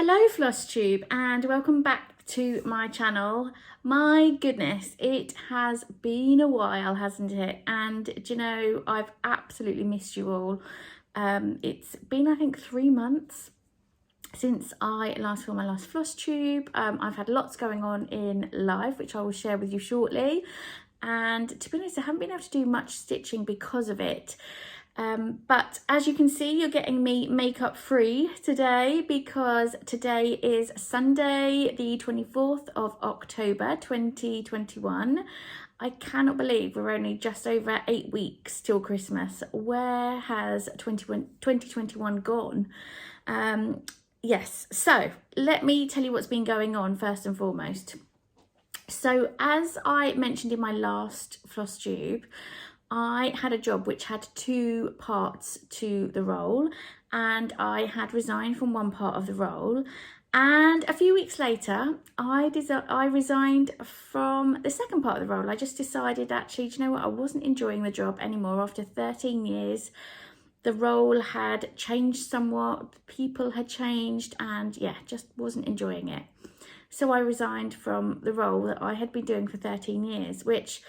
Hello Flosstube and welcome back to my channel. My goodness, it has been a while, hasn't it? And do you know, I've absolutely missed you all. It's been, I think, 3 months since I last filmed my last Flosstube. I've had lots going on in life, which I will share with you shortly. And to be honest, I haven't been able to do much stitching because of it. But as you can see, you're getting me makeup free today because today is Sunday, the 24th of October, 2021. I cannot believe we're only just over 8 weeks till Christmas. Where has 2021 gone? Yes, so let me tell you what's been going on first and foremost. So as I mentioned in my last Flosstube, I had a job which had 2 parts to the role, and I had resigned from one part of the role, and a few weeks later I resigned from the second part of the role. I just decided, actually, do you know what, I wasn't enjoying the job anymore after 13 years. The role had changed somewhat, people had changed, and yeah, just wasn't enjoying it. So I resigned from the role that I had been doing for 13 years, which,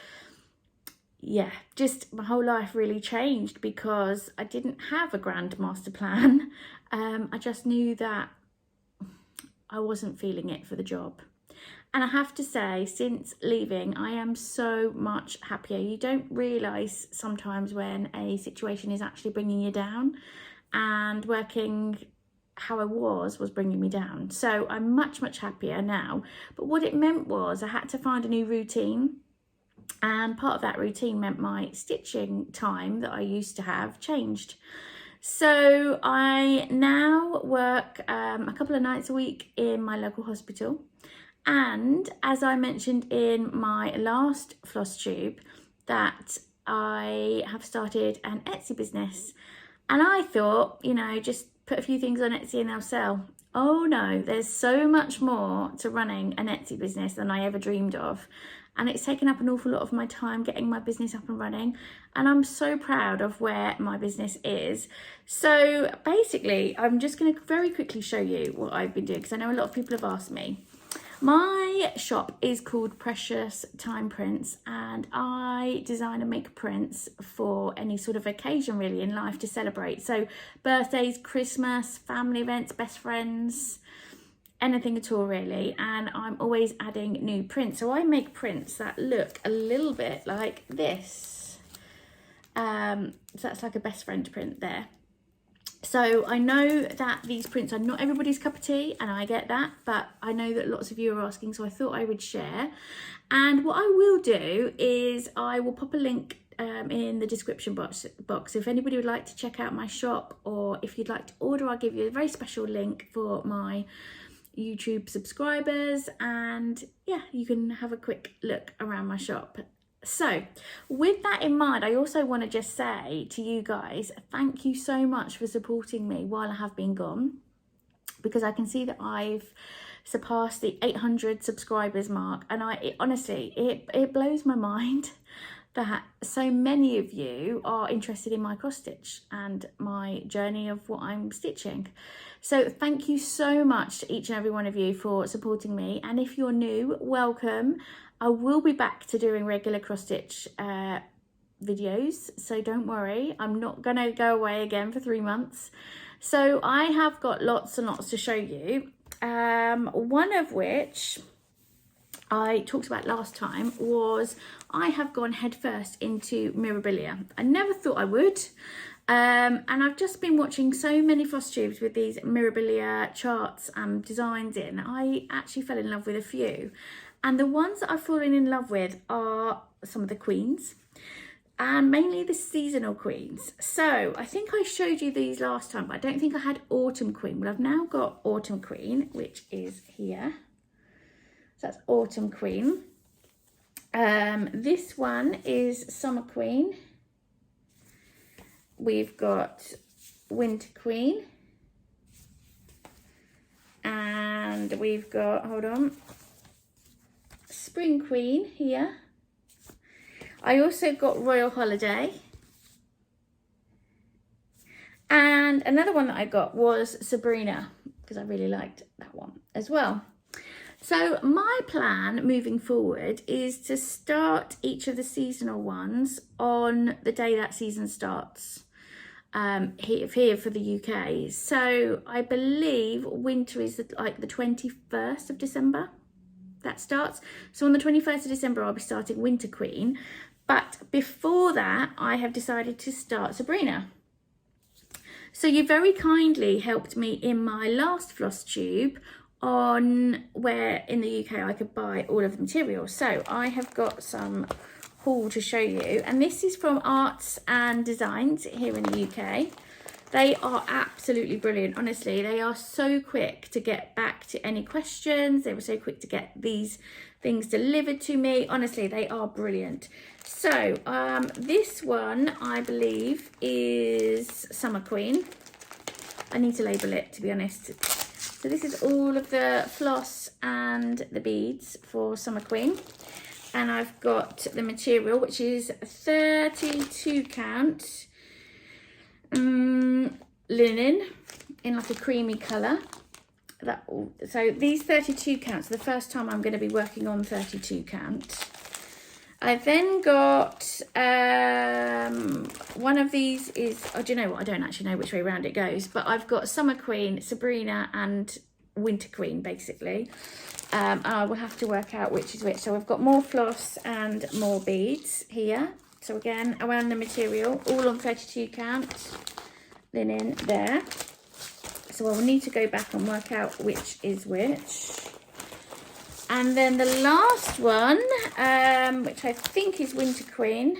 yeah, just my whole life really changed because I didn't have a grand master plan. I just knew that I wasn't feeling it for the job. And I have to say, since leaving, I am so much happier. You don't realise sometimes when a situation is actually bringing you down, and working how I was bringing me down. So I'm much, much happier now. But what it meant was I had to find a new routine. And part of that routine meant my stitching time that I used to have changed. So I now work a couple of nights a week in my local hospital. And as I mentioned in my last Flosstube, that I have started an Etsy business. And I thought, you know, just put a few things on Etsy and they'll sell. Oh no, there's so much more to running an Etsy business than I ever dreamed of. And it's taken up an awful lot of my time getting my business up and running. And I'm so proud of where my business is. So basically, I'm just going to very quickly show you what I've been doing, because I know a lot of people have asked me. My shop is called Precious Time Prints, and I design and make prints for any sort of occasion really in life to celebrate. So birthdays, Christmas, family events, best friends, anything at all really. And I'm always adding new prints. So I make prints that look a little bit like this. So that's like a best friend print there. So I know that these prints are not everybody's cup of tea, and I get that, but I know that lots of you are asking, so I thought I would share. And what I will do is I will pop a link in the description box. If anybody would like to check out my shop, or if you'd like to order, I'll give you a very special link for my YouTube subscribers, and yeah, you can have a quick look around my shop. So with that in mind, I also want to just say to you guys, thank you so much for supporting me while I have been gone, because I can see that I've surpassed the 800 subscribers mark, and honestly, it blows my mind that so many of you are interested in my cross stitch and my journey of what I'm stitching. So thank you so much to each and every one of you for supporting me. And if you're new, welcome. I will be back to doing regular cross stitch videos, so don't worry, I'm not gonna go away again for 3 months. So I have got lots and lots to show you, one of which I talked about last time was I have gone headfirst into Mirabilia. I never thought I would, and I've just been watching so many Flosstubes with these Mirabilia charts and designs in. I actually fell in love with a few, and the ones that I've fallen in love with are some of the queens, and mainly the seasonal queens. So I think I showed you these last time, but I don't think I had Autumn Queen. Well, I've now got Autumn Queen, which is here. So that's Autumn Queen. This one is Summer Queen. We've got Winter Queen. And we've got, hold on, Spring Queen here. I also got Royal Holiday. And another one that I got was Sabrina. because I really liked that one as well. So my plan moving forward is to start each of the seasonal ones on the day that season starts here for the UK. So I believe winter is like the 21st of December that starts. So on the 21st of December, I'll be starting Winter Queen. But before that, I have decided to start Sabrina. So you very kindly helped me in my last Flosstube on where in the UK I could buy all of the materials. So I have got some haul to show you, and this is from Arts and Designs here in the UK. They are absolutely brilliant, honestly. They are so quick to get back to any questions. They were so quick to get these things delivered to me. Honestly, they are brilliant. So this one I believe is Summer Queen. I need to label it, to be honest. So this is all of the floss and the beads for Summer Queen. And I've got the material, which is 32 count linen in like a creamy colour. So these 32 counts are the first time I'm going to be working on 32 count. I then got one of these is, oh, do you know what? I don't actually know which way around it goes, but I've got Summer Queen, Sabrina, and Winter Queen basically. And I will have to work out which is which. So I've got more floss and more beads here. So again, around the material, all on 32 count linen there. So I will need to go back and work out which is which. And then the last one, which I think is Winter Queen.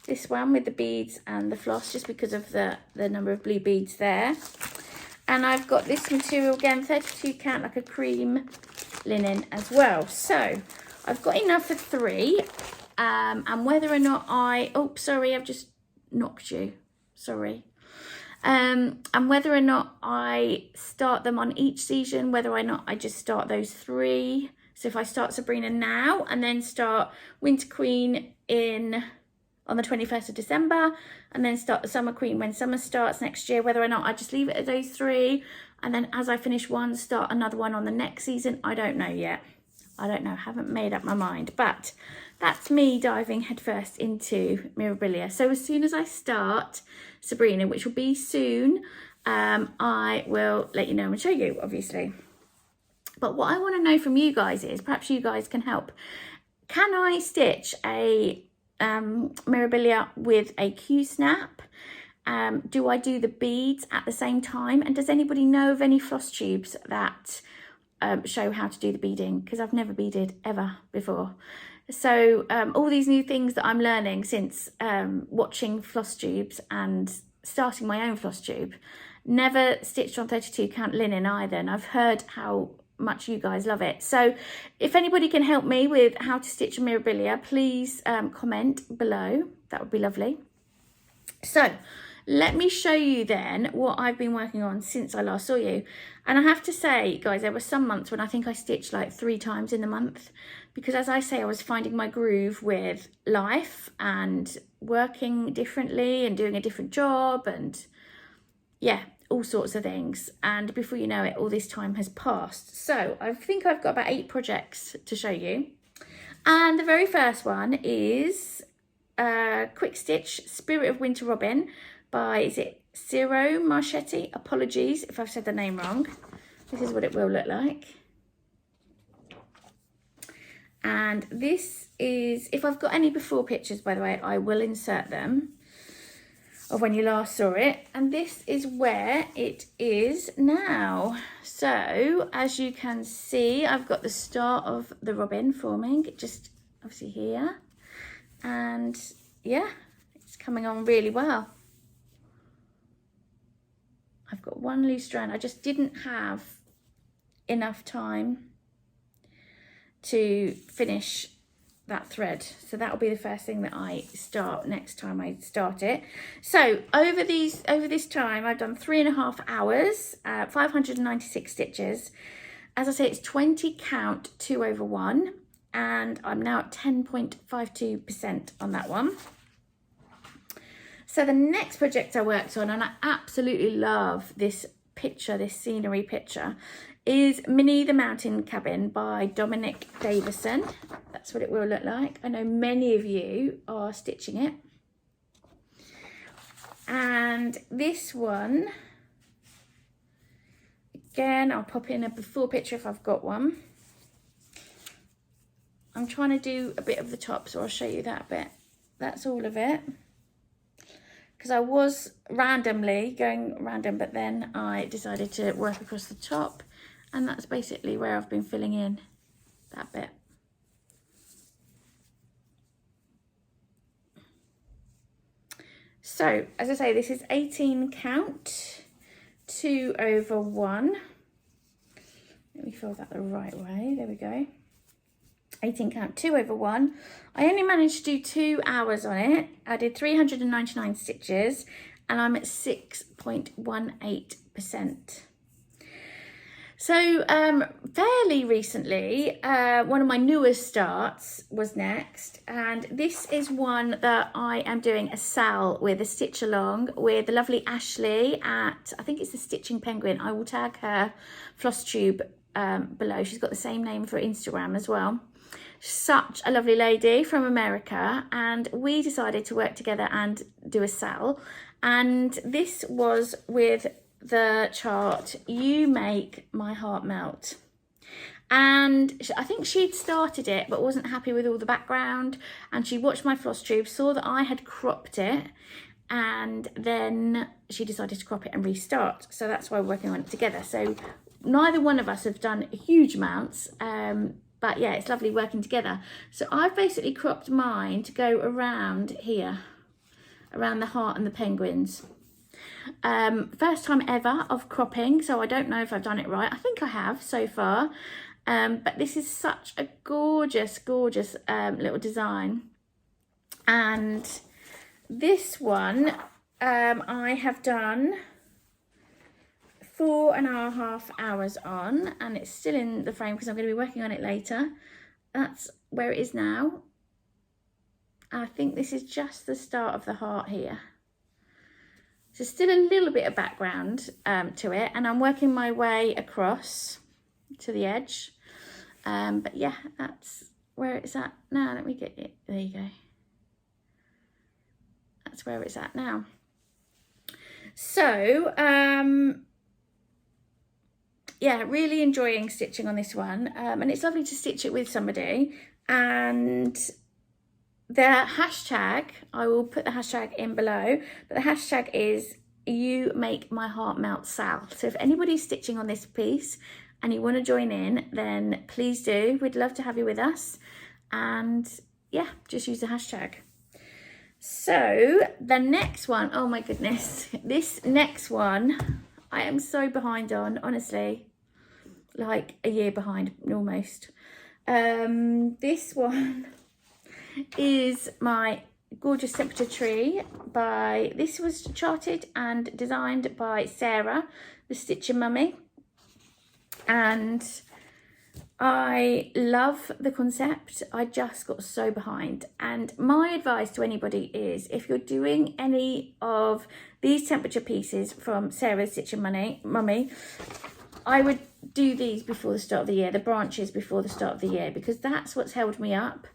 This one with the beads and the floss, just because of the number of blue beads there. And I've got this material again, 32 count, like a cream linen as well. So I've got enough for 3. And whether or not oh, sorry, I've just knocked you. Sorry. And whether or not I start them on each season, whether or not I just start those 3. So if I start Sabrina now and then start Winter Queen on the 21st of December and then start the Summer Queen when summer starts next year, whether or not I just leave it at those 3 and then as I finish one, start another one on the next season, I don't know yet. I don't know, haven't made up my mind, but that's me diving headfirst into Mirabilia. So as soon as I start Sabrina, which will be soon, I will let you know and show you, obviously. But what I want to know from you guys is, perhaps you guys can help. Can I stitch a Mirabilia with a Q-snap? Do I do the beads at the same time? And does anybody know of any Flosstubes that show how to do the beading? Because I've never beaded ever before. So all these new things that I'm learning since watching Flosstubes and starting my own Flosstube. Never stitched on 32 count linen either, and I've heard how much you guys love it. So if anybody can help me with how to stitch a Mirabilia, please comment below. That would be lovely. So let me show you then what I've been working on since I last saw you. And I have to say, guys, there were some months when I think I stitched like 3 times in the month, because as I say, I was finding my groove with life and working differently and doing a different job and yeah, all sorts of things. And before you know it, all this time has passed. So I think I've got about 8 projects to show you. And the very first one is Quick Stitch Spirit of Winter Robin by, is it Ciro Marchetti? Apologies if I've said the name wrong. This is what it will look like. And this is, if I've got any before pictures, by the way, I will insert them of when you last saw it. And this is where it is now. So as you can see, I've got the start of the robin forming, just obviously here. And yeah, it's coming on really well. I've got one loose strand. I just didn't have enough time to finish that thread, so that will be the first thing that I start next time I start it. So over this time I've done 3.5 hours, 596 stitches. As I say, it's 20 count 2/1, and I'm now at 10.52% on that one. So the next project I worked on, and I absolutely love this picture, this scenery picture, is Minnie the Mountain Cabin by Dominic Davison. That's what it will look like. I know many of you are stitching it. And this one, again, I'll pop in a before picture if I've got one. I'm trying to do a bit of the top, so I'll show you that bit. That's all of it. Because I was randomly going random, but then I decided to work across the top, and that's basically where I've been filling in that bit. So, as I say, this is 18 count, 2 over 1. Let me fold that the right way, there we go. 18 count, 2 over 1. I only managed to do 2 hours on it. I did 399 stitches and I'm at 6.18%. So fairly recently, one of my newest starts was next, and this is one that I am doing a sal with, a stitch along with the lovely Ashley at, I think it's the Stitching Penguin. I will tag her Flosstube below. She's got the same name for Instagram as well. Such a lovely lady from America, and we decided to work together and do a sal, and this was with the chart You Make My Heart Melt. And I think she'd started it but wasn't happy with all the background, and she watched my Flosstube, saw that I had cropped it, and then she decided to crop it and restart. So that's why we're working on it together. So neither one of us have done huge amounts, but yeah, it's lovely working together. So I've basically cropped mine to go around here, around the heart and the penguins. First time ever of cropping, so I don't know if I've done it right. I think I have so far, but this is such a gorgeous little design. And this one I have done 4.5 hours on, and it's still in the frame because I'm going to be working on it later. That's where it is now. I think this is just the start of the heart here. So still a little bit of background to it, and I'm working my way across to the edge. But yeah, that's where it's at now. Let me get it. There you go. That's where it's at now. So, yeah, really enjoying stitching on this one. And it's lovely to stitch it with somebody. And the hashtag, I will put the hashtag in below, but the hashtag is You Make My Heart Melt Sal. So if anybody's stitching on this piece and you want to join in, then please do. We'd love to have you with us. And yeah, just use the hashtag. So the next one, oh my goodness, this next one, I am so behind on, honestly, like a year behind almost. This one is my gorgeous temperature tree by, this was charted and designed by Sarah, the Stitcher Mummy, and I love the concept. I just got so behind, and my advice to anybody is, if you're doing any of these temperature pieces from Sarah's Stitcher Mummy, I would do these before the start of the year, the branches before the start of the year, because that's what's held me up.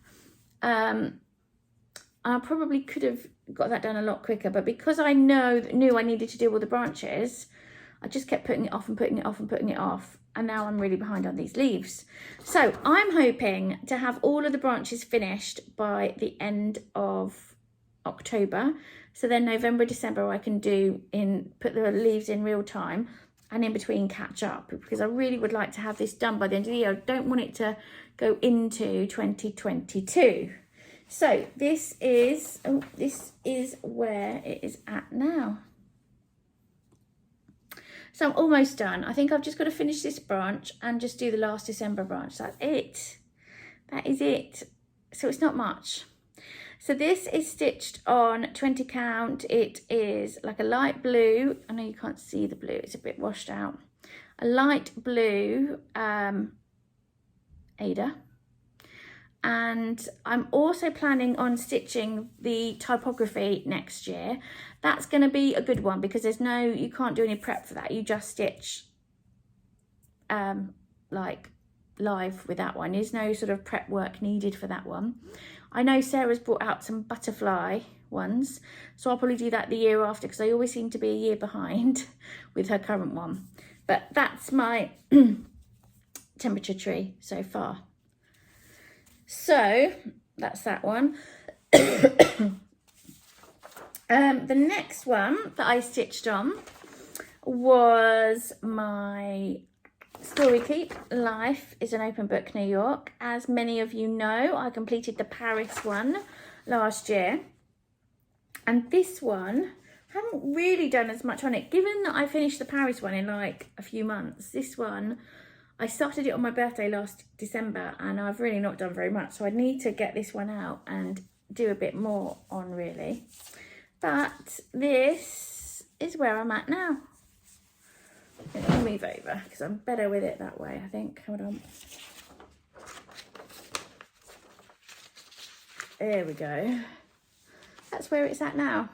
I probably could have got that done a lot quicker, but because I knew I needed to do all the branches, I just kept putting it off and putting it off and putting it off, and now I'm really behind on these leaves. So I'm hoping to have all of the branches finished by the end of October, so then November, December I can put the leaves in real time, and in between catch up, because I really would like to have this done by the end of the year. I don't want it to go into 2022. So this is where it is at now. So I'm almost done. I think I've just got to finish this branch and just do the last December branch. That's it. That is it. So it's not much. So this is stitched on 20 count. It is like a light blue. I know you can't see the blue, it's a bit washed out. A light blue Ada. and I'm also planning on stitching the typography next year. That's going to be a good one because you can't do any prep for that. You just stitch like live with that one. There's no sort of prep work needed for that one. I know Sarah's brought out some butterfly ones, so I'll probably do that the year after because I always seem to be a year behind with her current one. But that's my temperature tree so far. So that's that one. The next one that I stitched on was my Story Keep Life is an Open Book New York. As many of you know, I completed the Paris one last year, and this one I haven't really done as much on it, given that I finished the Paris one in like a few months. This one, I started it on my birthday last December and I've really not done very much, so I need to get this one out and do a bit more on really. But this is where I'm at now. Let me move over because I'm better with it that way, I think. Hold on. There we go. That's where it's at now.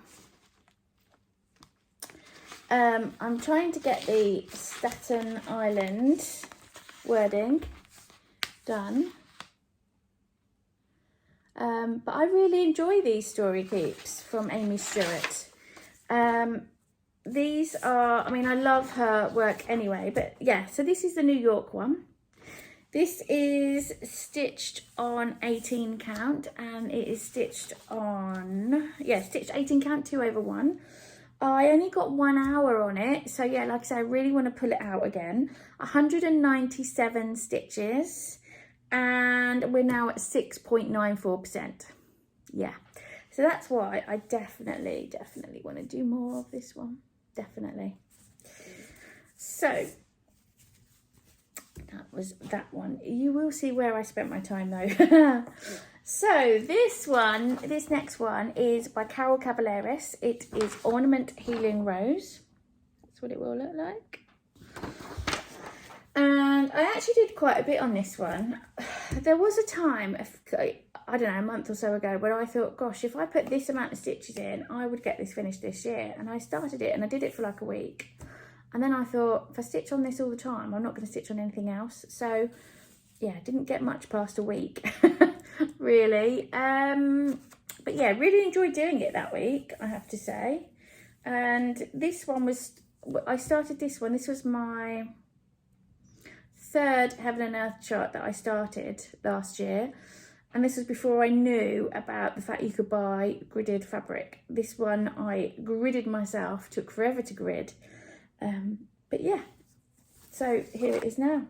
I'm trying to get the Staten Island wording done. But I really enjoy these story keeps from Amy Stewart. These are, I mean, I love her work anyway, but yeah, so this is the New York one. This is stitched on 18 count and it is stitched on, yeah, stitched 18 count 2/1. I only got 1 hour on it. So yeah, like I said, I really want to pull it out again. 197 stitches and we're now at 6.94%. Yeah, so that's why I definitely want to do more of this one. Definitely. So that was that one. You will see where I spent my time though. So this next one is by Carol Cavaleris. It is Ornament Healing Rose. That's what it will look like. And I actually did quite a bit on this one. There was a time, I don't know, a month or so ago, where I thought, gosh, if I put this amount of stitches in, I would get this finished this year. And I started it and I did it for like a week. And then I thought, if I stitch on this all the time, I'm not going to stitch on anything else. So yeah, didn't get much past a week, really. But yeah, really enjoyed doing it that week, I have to say. And this one was, I started this one, this was my third Heaven and Earth chart that I started last year. And this was before I knew about the fact you could buy gridded fabric. This one I gridded myself, took forever to grid. But yeah, so here it is now.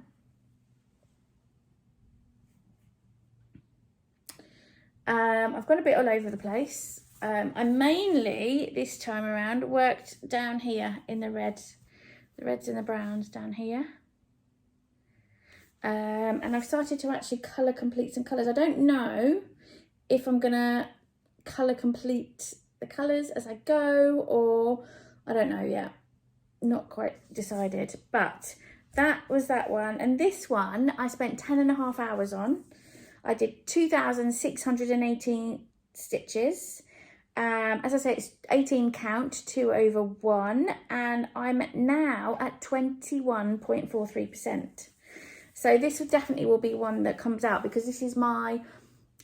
I've got a bit all over the place. I mainly, this time around, worked down here in the reds and the browns down here. And I've started to actually colour complete some colours. I don't know if I'm going to colour complete the colours as I go, or I don't know yet. Not quite decided, but that was that one. And this one I spent 10.5 hours on. I did 2,618 stitches. As I say, it's 18 count 2/1, and I'm now at 21.43%. So this definitely will be one that comes out because this is my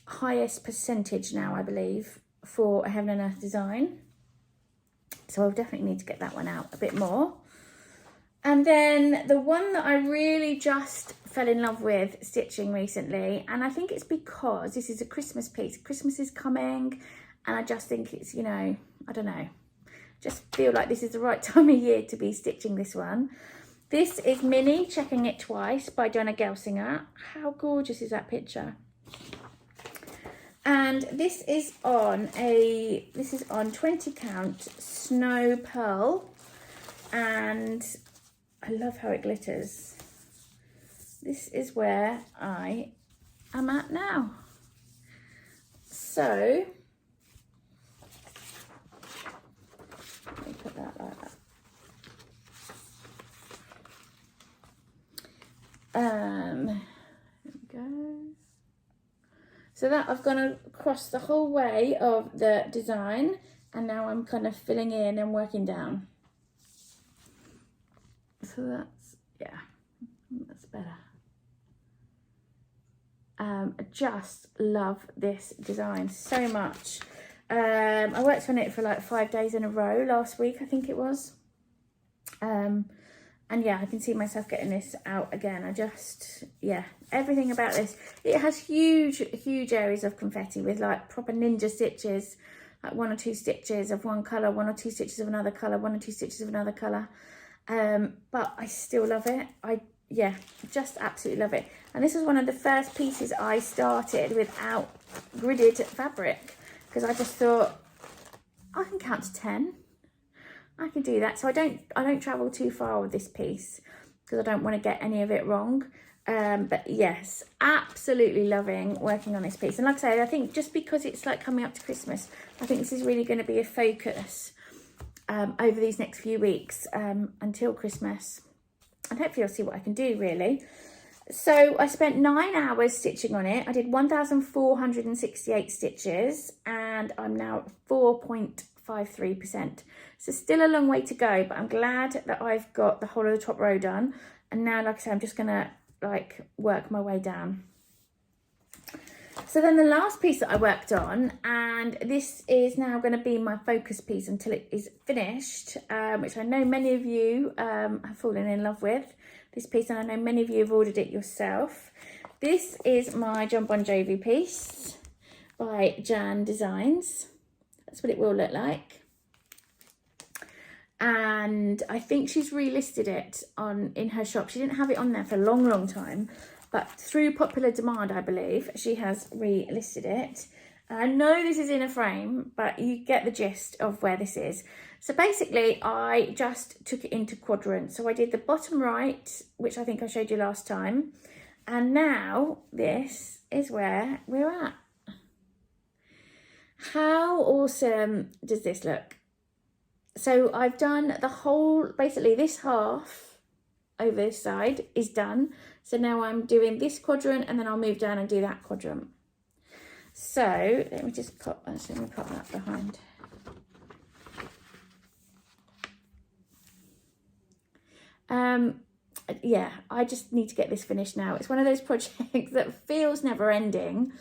highest percentage now, I believe, for a Heaven and Earth design. So I'll definitely need to get that one out a bit more. And then the one that I really just fell in love with stitching recently, and I think it's because this is a Christmas piece. Christmas is coming, and I just think it's, you know, I don't know, just feel like this is the right time of year to be stitching this one. This is Minnie Checking It Twice by Donna Gelsinger. How gorgeous is that picture? And this is on 20 count Snow Pearl, and I love how it glitters. This is where I am at now. So let me put that like that. There we go. So that I've gone across the whole way of the design, and now I'm kind of filling in and working down. So that's, yeah, that's better. I just love this design so much. I worked on it for like 5 days in a row last week, I think it was. And yeah, I can see myself getting this out again. I just, yeah, everything about this. It has huge areas of confetti with like proper ninja stitches, like 1 or 2 stitches of one colour, 1 or 2 stitches of another colour, 1 or 2 stitches of another colour. But I still love it. Yeah, just absolutely love it. And this was one of the first pieces I started without gridded fabric, because I just thought, I can count to 10. I can do that. So I don't travel too far with this piece because I don't want to get any of it wrong. But yes, absolutely loving working on this piece. And like I say, I think just because it's like coming up to Christmas, I think this is really going to be a focus over these next few weeks until Christmas. And hopefully I'll see what I can do, really. So I spent 9 hours stitching on it. I did 1,468 stitches and I'm now at 4.53%. So still a long way to go, but I'm glad that I've got the whole of the top row done. And now, like I said, I'm just gonna like work my way down. So then the last piece that I worked on, and this is now going to be my focus piece until it is finished, which I know many of you have fallen in love with this piece, and I know many of you have ordered it yourself. This is my John Bon Jovi piece by Jan Designs. That's what it will look like. And I think she's relisted it in her shop. She didn't have it on there for a long time. But through popular demand, I believe, she has relisted it. I know this is in a frame, but you get the gist of where this is. So basically, I just took it into quadrants. So I did the bottom right, which I think I showed you last time. And now this is where we're at. How awesome does this look? So I've done the whole, basically this half over this side is done. So now I'm doing this quadrant and then I'll move down and do that quadrant. So let me just pop, actually let me pop that behind. Yeah, I just need to get this finished now. It's one of those projects that feels never ending.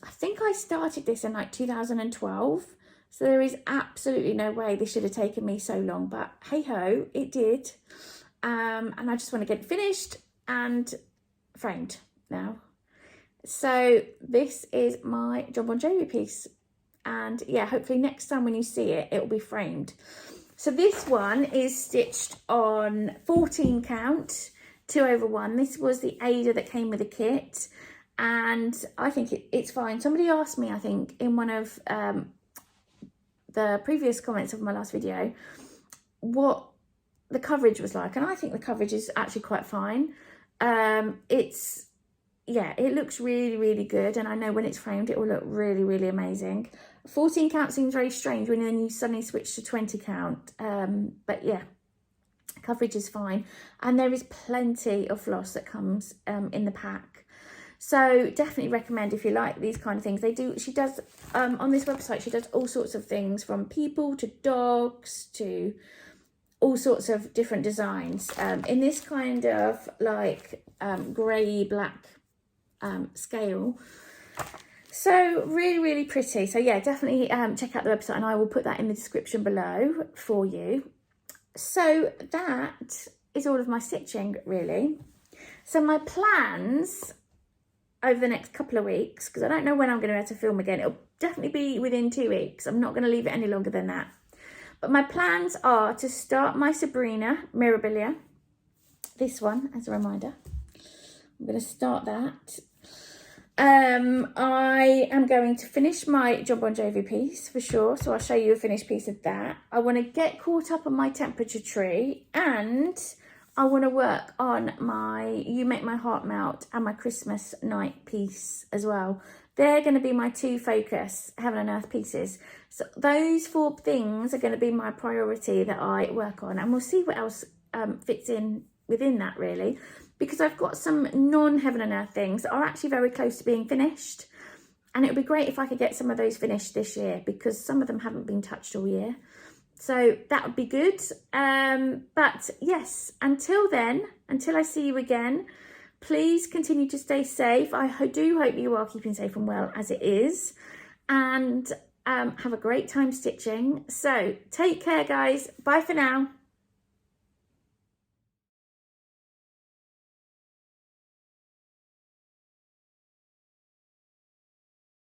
I think I started this in like 2012. So there is absolutely no way this should have taken me so long, but hey ho, it did. And I just want to get it finished and framed now. So this is my John Bon Jovi piece, and yeah, hopefully next time when you see it, it will be framed. So this one is stitched on 14 count 2/1. This was the Ada that came with the kit, and I think it's fine. Somebody asked me, I think in one of the previous comments of my last video, what the coverage was like, and I think the coverage is actually quite fine. Yeah, it looks really good, and I know when it's framed it will look really amazing. 14 count seems very strange when then you suddenly switch to 20 count, but yeah, coverage is fine, and there is plenty of floss that comes in the pack. So definitely recommend if you like these kind of things. She does on this website, she does all sorts of things from people to dogs to all sorts of different designs in this kind of like grey black scale. So really pretty. So yeah, definitely check out the website, and I will put that in the description below for you. So that is all of my stitching really. So my plans over the next couple of weeks, because I don't know when I'm going to be able to film again, it'll definitely be within 2 weeks. I'm not going to leave it any longer than that. But my plans are to start my Sabrina Mirabilia, this one as a reminder. I'm going to start that. I am going to finish my John Bon Jovi piece for sure, so I'll show you a finished piece of that. I want to get caught up on my temperature tree, and I want to work on my You Make My Heart Melt and my Christmas night piece as well. They're going to be my 2 focus Heaven and Earth pieces. So those 4 things are going to be my priority that I work on, and we'll see what else fits in within that really, because I've got some non-Heaven and Earth things that are actually very close to being finished. And it would be great if I could get some of those finished this year, because some of them haven't been touched all year. So that would be good. But yes, until then, until I see you again, please continue to stay safe. I do hope you are keeping safe and well as it is. And have a great time stitching. So take care, guys. Bye for now.